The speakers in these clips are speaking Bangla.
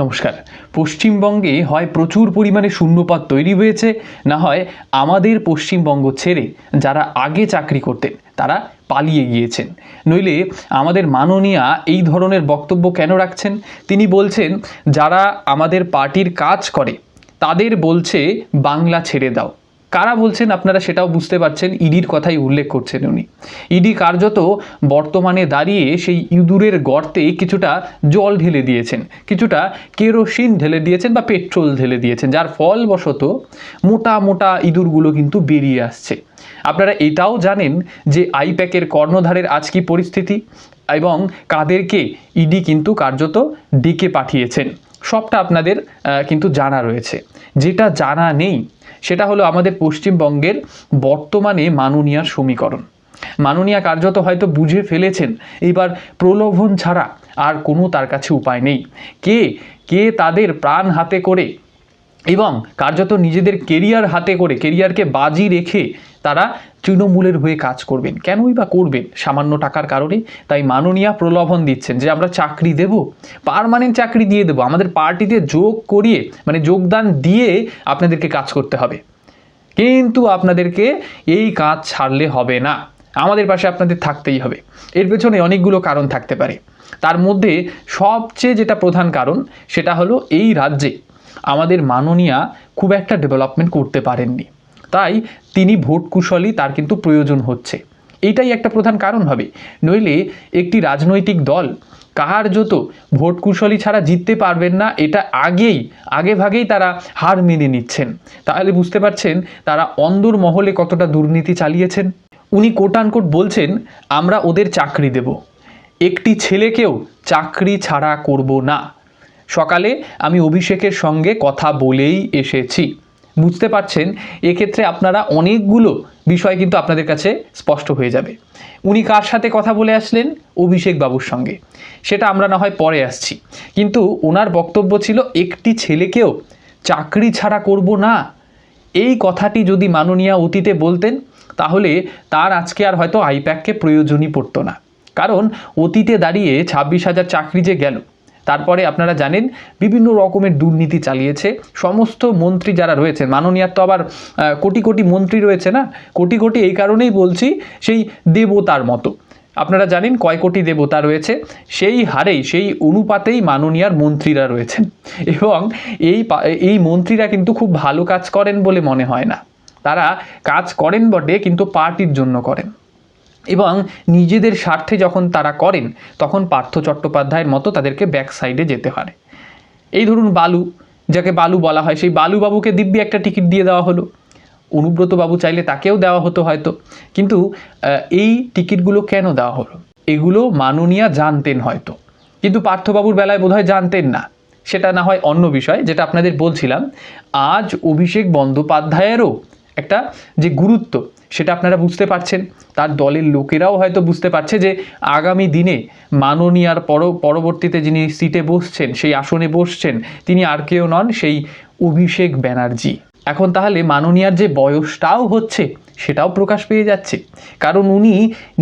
নমস্কার। পশ্চিমবঙ্গে হয় প্রচুর পরিমাণে শূন্যপদ তৈরি হয়েছে, না হয় আমাদের পশ্চিমবঙ্গ ছেড়ে যারা আগে চাকরি করতেন তারা পালিয়ে গিয়েছেন। নইলে আমাদের মাননীয়া এই ধরনের বক্তব্য কেন রাখছেন? তিনি বলছেন যারা আমাদের পার্টির কাজ করে তাদের বলছে বাংলা ছেড়ে দাও। কারা বলছেন আপনারা সেটাও বুঝতে পারছেন, ইডির কথাই উল্লেখ করছেন উনি। ইডি কার্যত বর্তমানে দাঁড়িয়ে সেই ইঁদুরের গর্তে কিছুটা জল ঢেলে দিয়েছেন, কিছুটা কেরোসিন ঢেলে দিয়েছেন বা পেট্রোল ঢেলে দিয়েছেন, যার ফলবশত মোটা মোটা ইঁদুরগুলো কিন্তু বেরিয়ে আসছে। আপনারা এটাও জানেন যে আইপ্যাকের কর্ণধারের আজ কি পরিস্থিতি এবং কাদেরকে ইডি কিন্তু কার্যত ডেকে পাঠিয়েছেন, সবটা আপনাদের কিন্তু জানা রয়েছে। যেটা জানা নেই সেটা হলো আমাদের পশ্চিমবঙ্গের বর্তমানে মাননীয়ার সমীকরণ। মাননীয়া কার্যত হয়তো বুঝে ফেলেছেন এবার প্রলোভন ছাড়া আর কোনো তার কাছে উপায় নেই। কে কে তাদের প্রাণ হাতে করে এবং কার্যত নিজেদের কেরিয়ার হাতে করে, কেরিয়ারকে বাজি রেখে তারা তৃণমূলের হয়ে কাজ করবেন। কেনই বা করবেন? সামান্য টাকার কারণে। তাই মাননীয়া প্রলোভন দিচ্ছেন যে আমরা চাকরি দেব, পার্মানেন্ট চাকরি দিয়ে দেবো, আমাদের পার্টিতে যোগ করিয়ে মানে যোগদান দিয়ে আপনাদেরকে কাজ করতে হবে, কিন্তু আপনাদেরকে এই কাজ ছাড়লে হবে না, আমাদের পাশে আপনাদের থাকতেই হবে। এর পেছনে অনেকগুলো কারণ থাকতে পারে, তার মধ্যে সবচেয়ে যেটা প্রধান কারণ সেটা হলো এই রাজ্যে আমাদের মাননীয়া খুব একটা ডেভেলপমেন্ট করতে পারেননি, তাই তিনি ভোট কুশলী, তার কিন্তু প্রয়োজন হচ্ছে। এইটাই একটা প্রধান কারণ হবে। নইলে একটি রাজনৈতিক দল কার্যত ভোট কুশলী ছাড়া জিততে পারবেন না, এটা আগে ভাগেই তারা হার মেনে নিচ্ছেন। তাহলে বুঝতে পারছেন তারা অন্দর মহলে কতটা দুর্নীতি চালিয়েছেন। উনি কোটানকোট বলছেন আমরা ওদের চাকরি দেব, একটি ছেলেকেও চাকরি ছাড়া করব না। সকালে আমি অভিষেকের সঙ্গে কথা বলেই এসেছি। বুঝতে পারছেন এক্ষেত্রে আপনারা অনেকগুলো বিষয় কিন্তু আপনাদের কাছে স্পষ্ট হয়ে যাবে। উনি কার সাথে কথা বলে আসলেন? অভিষেক বাবুর সঙ্গে। সেটা আমরা না হয় পরে আসছি, কিন্তু ওনার বক্তব্য ছিল একটি ছেলেকেও চাকরি ছাড়া করব না। এই কথাটি যদি মাননীয়া অতীতে বলতেন তাহলে তার আজকে আর হয়তো আইপ্যাককে প্রয়োজনই পড়তো না। কারণ অতীতে দাঁড়িয়ে 26,000 চাকরি যে গেল, তারপরে আপনারা জানেন বিভিন্ন রকমের দুর্নীতি চালিয়েছে সমস্ত মন্ত্রী যারা রয়েছেন। মাননীয়ার তো আবার কোটি কোটি মন্ত্রী রয়েছে না, কোটি কোটি এই কারণেই বলছি, সেই দেবতার মতো। আপনারা জানেন কয় কোটি দেবতা রয়েছে, সেই হারেই সেই অনুপাতেই মাননীয়ার মন্ত্রীরা রয়েছেন। এবং এই মন্ত্রীরা কিন্তু খুব ভালো কাজ করেন বলে মনে হয় না। তারা কাজ করেন বটে, কিন্তু পার্টির জন্য করেন এবং নিজেদের স্বার্থে যখন তারা করেন তখন পার্থ চট্টোপাধ্যায়ের মতো তাদেরকে ব্যাক সাইডে যেতে হয়। এই ধরুন বালু, যাকে বালু বলা হয়, সেই বালুবাবুকে দিব্যি একটা টিকিট দিয়ে দেওয়া হলো। অনুব্রত বাবু চাইলে তাকেও দেওয়া হতো হয়তো, কিন্তু এই টিকিটগুলো কেন দেওয়া হলো এগুলো মাননীয়া জানতেন হয়তো, কিন্তু পার্থবাবুর বেলায় বোধহয় জানতেন না। সেটা না হয় অন্য বিষয়। যেটা আপনাদের বলছিলাম, আজ অভিষেক বন্দ্যোপাধ্যায়েরও একটা যে গুরুত্ব সেটা আপনারা বুঝতে পারছেন, তার দলের লোকেরাও হয়তো বুঝতে পারছে যে আগামী দিনে মাননীয়ার পরবর্তীতে যিনি সিটে বসছেন, সেই আসনে বসছেন, তিনি আর কেউ নন, সেই অভিষেক ব্যানার্জি। এখন তাহলে মাননীয়ার যে বয়সটাও হচ্ছে সেটাও প্রকাশ পেয়ে যাচ্ছে, কারণ উনি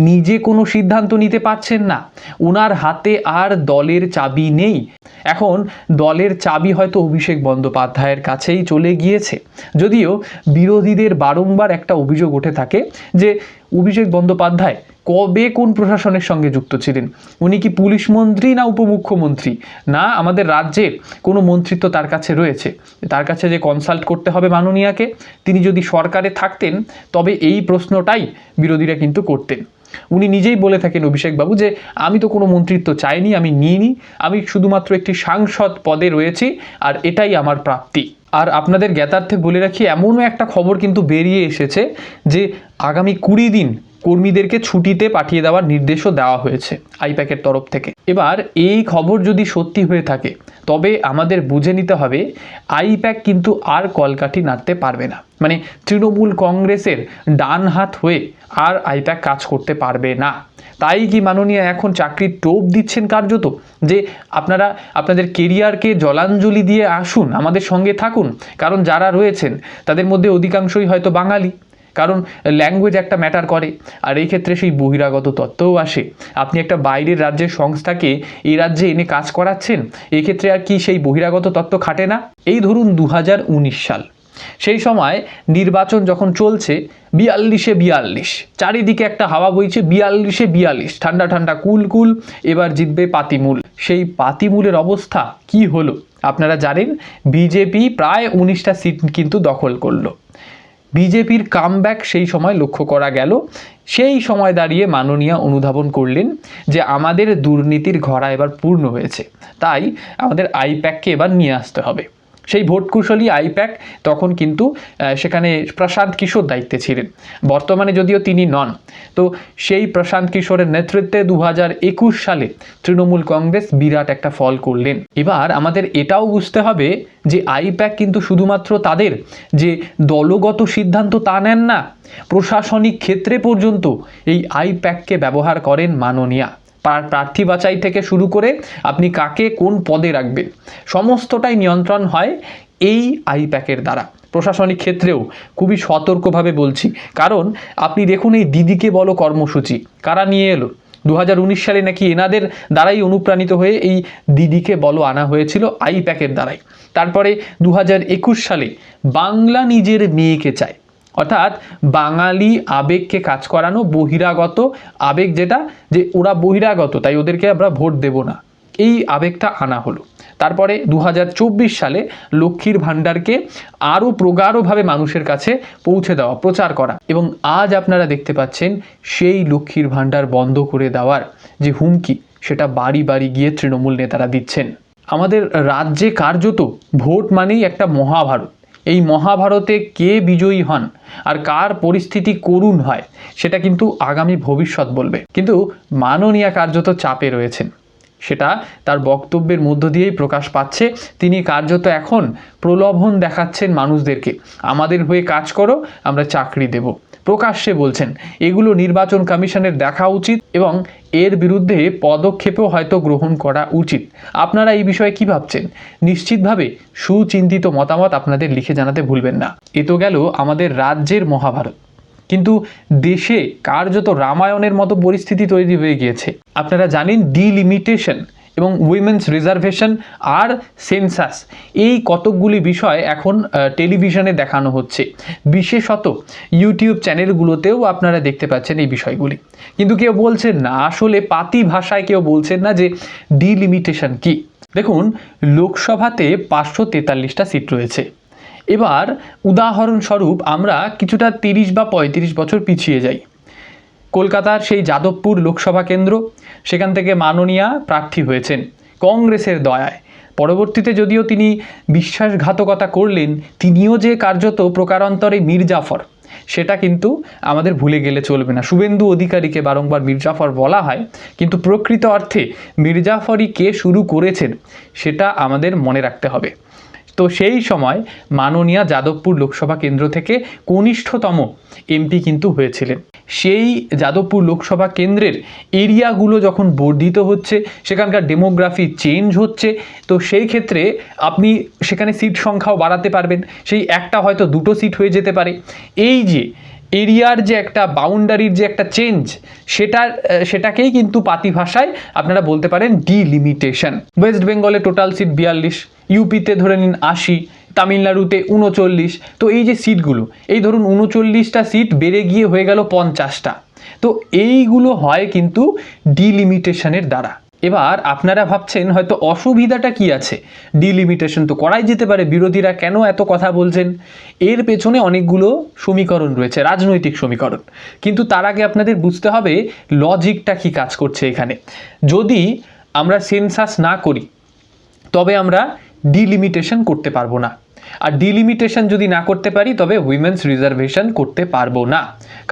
নিজে কোনো সিদ্ধান্ত নিতে পারছেন না। ওনার হাতে আর দলের চাবি নেই। এখন দলের চাবি হয়তো অভিষেক বন্দ্যোপাধ্যায়ের কাছেই চলে গিয়েছে। যদিও বিরোধীদের বারংবার একটা অভিযোগ উঠে থাকে যে অভিষেক বন্দ্যোপাধ্যায় কবে কোন প্রশাসনের সঙ্গে যুক্ত ছিলেন, উনি কি পুলিশ মন্ত্রী না উপমুখ্যমন্ত্রী, না আমাদের রাজ্যের কোনো মন্ত্রিত্ব তার কাছে রয়েছে, তার কাছে যে কনসাল্ট করতে হবে মাননীয়াকে। তিনি যদি সরকারে থাকতেন তবে এই প্রশ্নটাই বিরোধীরা কিন্তু করতেন। উনি নিজেই বলে থাকেন অভিষেকবাবু যে আমি তো কোনো মন্ত্রিত্ব চাইনি, আমি নিইনি, আমি শুধুমাত্র একটি সাংসদ পদে রয়েছি আর এটাই আমার প্রাপ্তি। আর আপনাদের জ্ঞাতার্থে বলে রাখি, এমনও একটা খবর কিন্তু বেরিয়ে এসেছে যে আগামী 20 দিন কর্মীদেরকে ছুটিতে পাঠিয়ে দেওয়ার নির্দেশও দেওয়া হয়েছে আইপ্যাকের তরফ থেকে। এবার এই খবর যদি সত্যি হয়ে থাকে তবে আমাদের বুঝে নিতে হবে আইপ্যাক কিন্তু আর কলকাঠি নাড়তে পারবে না। মানে তৃণমূল কংগ্রেসের ডান হাত হয়ে আর আইপ্যাক কাজ করতে পারবে না। তাই কি মাননীয়া এখন চাকরির টোপ দিচ্ছেন কার্যত, যে আপনারা আপনাদের কেরিয়ারকে জলাঞ্জলি দিয়ে আসুন, আমাদের সঙ্গে থাকুন। কারণ যারা রয়েছেন তাদের মধ্যে অধিকাংশই হয়তো বাঙালি, কারণ ল্যাঙ্গুয়েজ একটা ম্যাটার করে, আর এই ক্ষেত্রে সেই বহিরাগত তত্ত্বও আসে। আপনি একটা বাইরের রাজ্যের সংস্থাকে এই রাজ্যে এনে কাজ করাচ্ছেন, এক্ষেত্রে আর কি সেই বহিরাগত তত্ত্ব খাটে না? এই ধরুন 2019 সাল, সেই সময় নির্বাচন যখন চলছে, 42-42, চারিদিকে একটা হাওয়া বইছে, 42-42, ঠান্ডা ঠান্ডা কুল কুল, এবার জিতবে পাতিমূল। সেই পাতিমূলের অবস্থা কি হলো আপনারা জানেন? বিজেপি প্রায় 19টা সিট কিন্তু দখল করলো। বিজেপির কামব্যাক সেই সময় লক্ষ্য করা গেল। সেই সময় দাঁড়িয়ে মাননীয়া অনুধাবন করলেন যে আমাদের দুর্নীতির ঘড়া এবার পূর্ণ হয়েছে, তাই আমাদের আইপ্যাককে এবার নিয়ে আসতে হবে। সেই ভোটকুশলী আইপ্যাক তখন কিন্তু সেখানে প্রশান্ত কিশোর দায়িত্বে ছিলেন, বর্তমানে যদিও তিনি নন। তো সেই প্রশান্ত কিশোরের নেতৃত্বে 2021 সালে তৃণমূল কংগ্রেস বিরাট একটা ফল করলেন। এবার আমাদের এটাও বুঝতে হবে যে আইপ্যাক কিন্তু শুধুমাত্র তাদের যে দলগত সিদ্ধান্ত তা নেন না, প্রশাসনিক ক্ষেত্রে পর্যন্ত এই আইপ্যাককে ব্যবহার করেন মাননীয়া। প্রার্থী বাছাই থেকে শুরু করে আপনি কাকে কোন পদে রাখবেন, সমস্তটাই নিয়ন্ত্রণ হয় এই আইপ্যাকের দ্বারা। প্রশাসনিক ক্ষেত্রেও খুবই সতর্কভাবে বলছি, কারণ আপনি দেখুন এই দিদিকে বলো কর্মসূচি কারা নিয়ে এলো? 2019 সালে নাকি এনাদের দ্বারাই অনুপ্রাণিত হয়ে এই দিদিকে বলো আনা হয়েছিল আইপ্যাকের দ্বারাই। তারপরে 2021 সালে বাংলা নিজের মেয়েকে চায়, অর্থাৎ বাঙালি আবেগকে কাজ করানো, বহিরাগত আবেগ যেটা, যে ওরা বহিরাগত তাই ওদেরকে আমরা ভোট দেব না, এই আবেগটা আনা হলো। তারপরে 2024 সালে লক্ষ্মীর ভাণ্ডারকে আরও প্রগাঢ়ভাবে মানুষের কাছে পৌঁছে দেওয়া, প্রচার করা, এবং আজ আপনারা দেখতে পাচ্ছেন সেই লক্ষ্মীর ভাণ্ডার বন্ধ করে দেওয়ার যে হুমকি, সেটা বাড়ি বাড়ি গিয়ে তৃণমূল নেতারা দিচ্ছেন। আমাদের রাজ্যে কার্যত ভোট মানেই একটা মহাভারত। এই মহাভারতে কে বিজয়ী হন আর কার পরিস্থিতি করুণ হয় সেটা কিন্তু আগামী ভবিষ্যৎ বলবে। কিন্তু মাননীয়া কার্যত চাপে রয়েছেন, সেটা তার বক্তব্যের মধ্য দিয়েই প্রকাশ পাচ্ছে। তিনি কার্যত এখন প্রলোভন দেখাচ্ছেন মানুষদেরকে, আমাদের হয়ে কাজ করো, আমরা চাকরি দেব। প্রকাশ্যে বলছেন। এগুলো নির্বাচন কমিশনের দেখা উচিত এবং এর বিরুদ্ধে পদক্ষেপও হয়তো গ্রহণ করা উচিত। আপনারা এই বিষয়ে কি ভাবছেন? নিশ্চিতভাবে সুচিন্তিত মতামত আপনাদের লিখে জানাতে ভুলবেন না। এ তো গেল আমাদের রাজ্যের মহাভারত, কিন্তু দেশে কার্যত রামায়ণের মতো পরিস্থিতি তৈরি হয়ে গিয়েছে। আপনারা জানেন ডিলিমিটেশন এবং উইমেন্স রিজার্ভেশন আর সেন্সাস, এই কতকগুলি বিষয় এখন টেলিভিশনে দেখানো হচ্ছে, বিশেষত ইউটিউব চ্যানেলগুলোতেও আপনারা দেখতে পাচ্ছেন এই বিষয়গুলি। কিন্তু কেউ বলছেন না, আসলে পাতি ভাষায় কেউ বলছেন না যে ডিলিমিটেশন কি। দেখুন, লোকসভাতে 543টা সিট রয়েছে। এবার উদাহরণস্বরূপ আমরা কিছুটা 30 বা 35 বছর পিছিয়ে যাই। কলকাতার সেই যাদবপুর লোকসভা কেন্দ্র, সেখান থেকে মাননীয়া প্রার্থী হয়েছেন কংগ্রেসের দয়ায়। পরবর্তীতে যদিও তিনি বিশ্বাসঘাতকতা করলেন, তিনিও যে কার্যত প্রকারান্তরে মীরজাফর, সেটা কিন্তু আমাদের ভুলে গেলে চলবে না। শুভেন্দু অধিকারীকে বারংবার মীরজাফর বলা হয়, কিন্তু প্রকৃত অর্থে মীরজাফরই কে শুরু করেছেন সেটা আমাদের মনে রাখতে হবে। তো সেই সময় মাননীয়া যাদবপুর লোকসভা কেন্দ্র থেকে কনিষ্ঠতম এমপি কিন্তু হয়েছিলেন। সেই যাদবপুর লোকসভা কেন্দ্রের এরিয়াগুলো যখন বর্ধিত হচ্ছে, সেখানকার ডেমোগ্রাফি চেঞ্জ হচ্ছে, তো সেই ক্ষেত্রে আপনি সেখানে সিট সংখ্যাও বাড়াতে পারবেন। সেই একটা হয়তো 2টো সিট হয়ে যেতে পারে। এই যে এরিয়ার যে একটা বাউন্ডারির যে একটা চেঞ্জ, সেটাকেই কিন্তু পাতি ভাষায় আপনারা বলতে পারেন ডিলিমিটেশন। ওয়েস্ট বেঙ্গলে টোটাল সিট 42, ইউপিতে ধরে নিন 80, তামিলনাড়ুতে 39। তো এই যে সিটগুলো, এই ধরুন 39টা সিট বেড়ে গিয়ে হয়ে গেল 50টা। তো এইগুলো হয় কিন্তু ডিলিমিটেশনের দ্বারা। এবার আপনারা ভাবছেন হয়তো অসুবিধাটা কি আছে, ডিলিমিটেশন তো করাই যেতে পারে, বিরোধীরা কেন এত কথা বলছেন? এর পেছনে অনেকগুলো সমীকরণ রয়েছে, রাজনৈতিক সমীকরণ। কিন্তু তার আগে আপনাদের বুঝতে হবে লজিকটা কি কাজ করছে এখানে। যদি আমরা সেন্সাস না করি তবে আমরা ডিলিমিটেশন করতে পারবো না, আর ডিলিমিটেশন যদি না করতে পারি তবে উইমেন্স রিজার্ভেশন করতে পারবো না।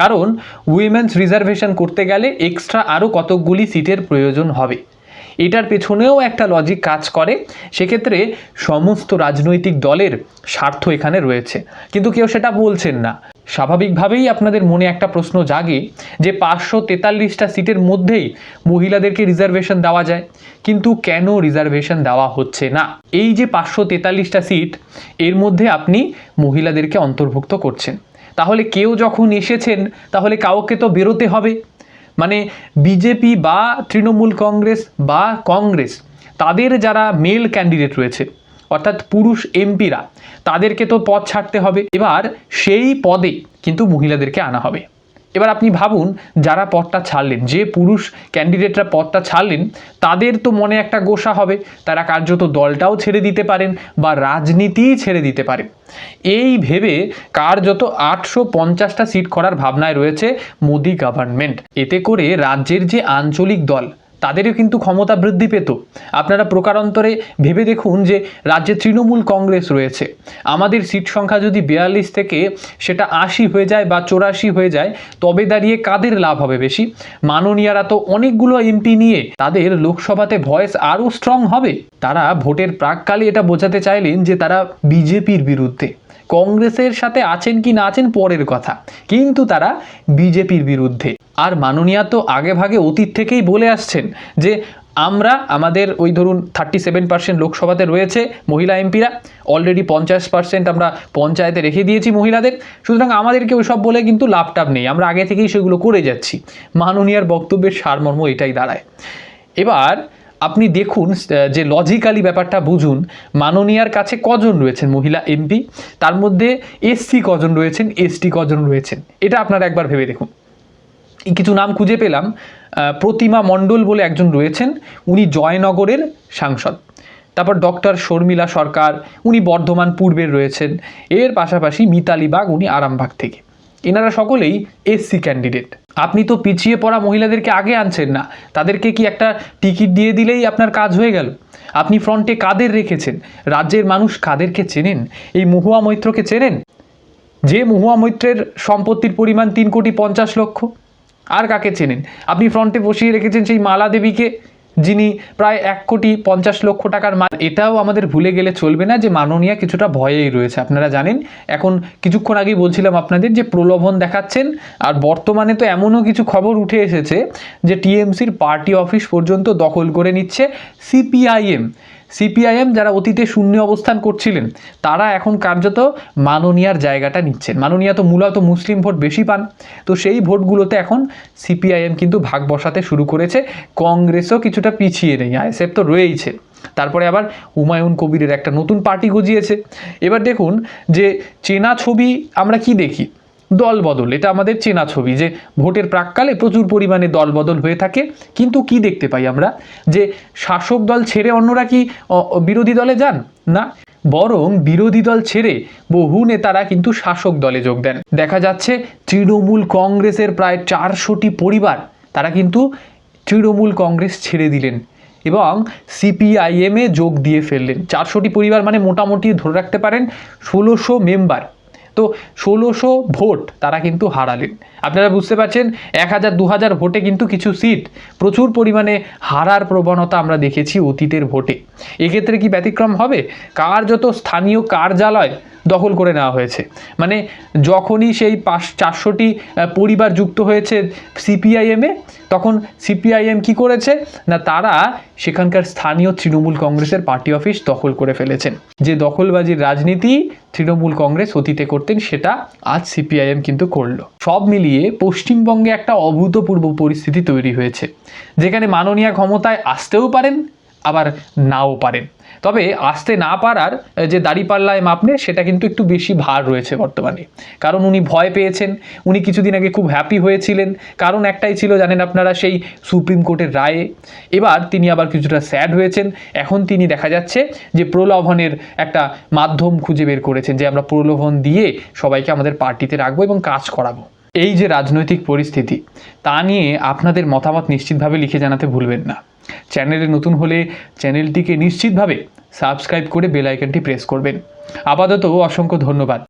কারণ উইমেন্স রিজার্ভেশন করতে গেলে এক্সট্রা আরও কতকগুলি সিটের প্রয়োজন হবে। এটার পেছনেও একটা লজিক কাজ করে। সেক্ষেত্রে সমস্ত রাজনৈতিক দলের স্বার্থ এখানে রয়েছে, কিন্তু কেউ সেটা বলছেন না। স্বাভাবিকভাবেই আপনাদের মনে একটা প্রশ্ন জাগে যে 543টা সিটের মধ্যেই মহিলাদেরকে রিজার্ভেশন দেওয়া যায়, কিন্তু কেন রিজার্ভেশন দেওয়া হচ্ছে না? এই যে 543টা সিট, এর মধ্যে আপনি মহিলাদেরকে অন্তর্ভুক্ত করছেন, তাহলে কেউ যখন এসেছেন তাহলে কাউকে তো বেরোতে হবে। মানে বিজেপি বা তৃণমূল কংগ্রেস বা কংগ্রেস, তাদের যারা মেল ক্যান্ডিডেট রয়েছে অর্থাৎ পুরুষ এমপিরা, তাদেরকে তো পদ ছাড়তে হবে। এবার সেই পদে কিন্তু মহিলাদেরকে আনা হবে। এবার আপনি ভাবুন, যারা পদটা ছাড়লেন, যে পুরুষ ক্যান্ডিডেটরা পদটা ছাড়লেন, তাদের তো মনে একটা গোসা হবে, তারা কার্যত দলটাও ছেড়ে দিতে পারেন বা রাজনীতিই ছেড়ে দিতে পারেন। এই ভেবে কার্যত 850টা সিট করার ভাবনায় রয়েছে মোদি গভর্নমেন্ট। এতে করে রাজ্যের যে আঞ্চলিক দল, তাদেরও কিন্তু ক্ষমতা বৃদ্ধি পেত। আপনারা প্রকারান্তরে ভেবে দেখুন যে রাজ্যে তৃণমূল কংগ্রেস রয়েছে, আমাদের সিট সংখ্যা যদি 42 থেকে সেটা 80 হয়ে যায় বা 84 হয়ে যায়, তবে দাঁড়িয়ে কাদের লাভ হবে বেশি? মাননীয়ারা তো অনেকগুলো এমপি নিয়ে তাদের লোকসভাতে ভয়েস আরও স্ট্রং হবে। তারা ভোটের প্রাককালে এটা বোঝাতে চাইলেন যে তারা বিজেপির বিরুদ্ধে, কংগ্রেসের সাথে আছেন কি না আছেন পরের কথা, কিন্তু তারা বিজেপির বিরুদ্ধে। আর মাননীয়া তো আগে ভাগে অতীত থেকেই বলে আসছেন যে আমরা আমাদের ওই ধরুন 37% লোকসভাতে রয়েছে মহিলা এমপিরা, অলরেডি 50% আমরা পঞ্চায়েতে রেখে দিয়েছি মহিলাদের, সুতরাং আমাদেরকে ওইসব বলে কিন্তু লাভটাভ নেই, আমরা আগে থেকেই সেগুলো করে যাচ্ছি। মাননীয়ার বক্তব্যের সারমর্ম এটাই দাঁড়ায়। এবার আপনি দেখুন যে লজিক্যালি ব্যাপারটা বুঝুন, মাননীয়ার কাছে কজন রয়েছেন মহিলা এমপি, তার মধ্যে এসসি কজন রয়েছেন, এসটি কজন রয়েছেন, এটা আপনারা একবার ভেবে দেখুন। কিছু নাম খুঁজে পেলাম। প্রতিমা মণ্ডল বলে একজন রয়েছেন, উনি জয়নগরের সাংসদ। তারপর ডক্টর শর্মিলা সরকার, উনি বর্ধমান পূর্বের রয়েছেন। এর পাশাপাশি মিতালি বাগ, উনি আরামবাগ থেকে। এনারা সকলেই এসসি ক্যান্ডিডেট। আপনি তো পিছিয়ে পড়া মহিলাদেরকে আগে আনছেন না, তাদেরকে কি একটা টিকিট দিয়ে দিলেই আপনার কাজ হয়ে গেল? আপনি ফ্রন্টে কাদের রেখেছেন? রাজ্যের মানুষ কাদেরকে চেনেন? এই মহুয়া মৈত্রকে চেনেন, যে মহুয়া মৈত্রের সম্পত্তির পরিমাণ 3,50,00,000। আর কাকে চেনেন? আপনি ফ্রন্টে বসিয়ে রেখেছেন সেই মালা দেবীকে, যিনি প্রায় 1,50,00,000 টাকার মাল। এটাও আমাদের ভুলে গেলে চলবে না যে মাননীয়া কিছুটা ভয়েই রয়েছে। আপনারা জানেন, এখন কিছুক্ষণ আগেই বলছিলাম আপনাদের যে প্রলোভন দেখাচ্ছেন, আর বর্তমানে তো এমনও কিছু খবর উঠে এসেছে যে টিএমসির পার্টি অফিস পর্যন্ত দখল করে নিচ্ছে সিপিআইএম, যারা অতীতে শূন্য অবস্থান করছিলেন, তারা এখন কার্যত মাননীয়ার জায়গাটা নিচ্ছেন। মাননীয়া তো মূলত মুসলিম ভোট বেশি পান, তো সেই ভোটগুলোতে এখন সিপিআইএম কিন্তু ভাগ বসাতে শুরু করেছে। কংগ্রেসও কিছুটা পিছিয়ে নেই, আইএসএফ তো রয়েইছে। তারপরে আবার হুমায়ুন কবিরের একটা নতুন পার্টি গজিয়েছে। এবার দেখুন যে চেনা ছবি আমরা কি দেখি, দলবদল। এটা আমাদের চেনা ছবি যে ভোটের প্রাককালে প্রচুর পরিমাণে দলবদল হয়ে থাকে, কিন্তু কি দেখতে পাই আমরা যে শাসক দল ছেড়ে অন্যরা কি বিরোধী দলে যান? না, বরং বিরোধী দল ছেড়ে বহু নেতারা কিন্তু শাসক দলে যোগ দেন। দেখা যাচ্ছে তৃণমূল কংগ্রেসের প্রায় 400টি পরিবার তারা কিন্তু তৃণমূল কংগ্রেস ছেড়ে দিলেন এবং সিপিআইএমে যোগ দিয়ে ফেললেন। 400টি পরিবার মানে মোটামুটি ধরে রাখতে পারেন 1600 মেম্বার। তো 1600 ভোট তারা কিন্তু হারালেন। আপনারা বুঝতে পারছেন, 1000-2000 ভোটে কিন্তু কিছু সিট প্রচুর পরিমাণে হারার প্রবণতা আমরা দেখেছি অতীতের ভোটে। এক্ষেত্রে কি ব্যতিক্রম হবে? কার্যত স্থানীয় কার্যালয় দখল করে নেওয়া হয়েছে। মানে যখনই সেই 400টি পরিবার যুক্ত হয়েছে সিপিআইএমে, তখন সিপিআইএম কি করেছে না, তারা সেখানকার স্থানীয় তৃণমূল কংগ্রেসের পার্টি অফিস দখল করে ফেলেছেন। যে দখলবাজির রাজনীতি তৃণমূল কংগ্রেস অতীতে করতেন, সেটা আজ সিপিআইএম কিন্তু করলো। সব মিলিয়ে পশ্চিমবঙ্গে একটা অভূতপূর্ব পরিস্থিতি তৈরি হয়েছে, যেখানে মাননীয়া ক্ষমতায় আসতেও পারেন আবার নাও পারেন। তবে আসতে না পারার যে দাঁড়িপাল্লায় মাপ নেয়, সেটা কিন্তু একটু বেশি ভার রয়েছে বর্তমানে। কারণ উনি ভয় পেয়েছেন, উনি কিছুদিন আগে খুব হ্যাপি হয়েছিলেন, কারণ একটাই ছিল জানেন আপনারা, সেই সুপ্রিম কোর্টের রায়ে। এবার তিনি আবার কিছুটা স্যাড হয়েছেন। এখন তিনি দেখা যাচ্ছে যে প্রলোভনের একটা মাধ্যম খুঁজে বের করেছেন, যে আমরা প্রলোভন দিয়ে সবাইকে আমাদের পার্টিতে রাখবো এবং কাজ করাবো। এই যে রাজনৈতিক পরিস্থিতি, তা নিয়ে আপনাদের মতামত নিশ্চিতভাবে লিখে জানাতে ভুলবেন না। চ্যানেলে নতুন হলে চ্যানেলটিকে নিশ্চিতভাবে সাবস্ক্রাইব করে বেল আইকনটি প্রেস করবেন। আপাতত অসংখ্য ধন্যবাদ।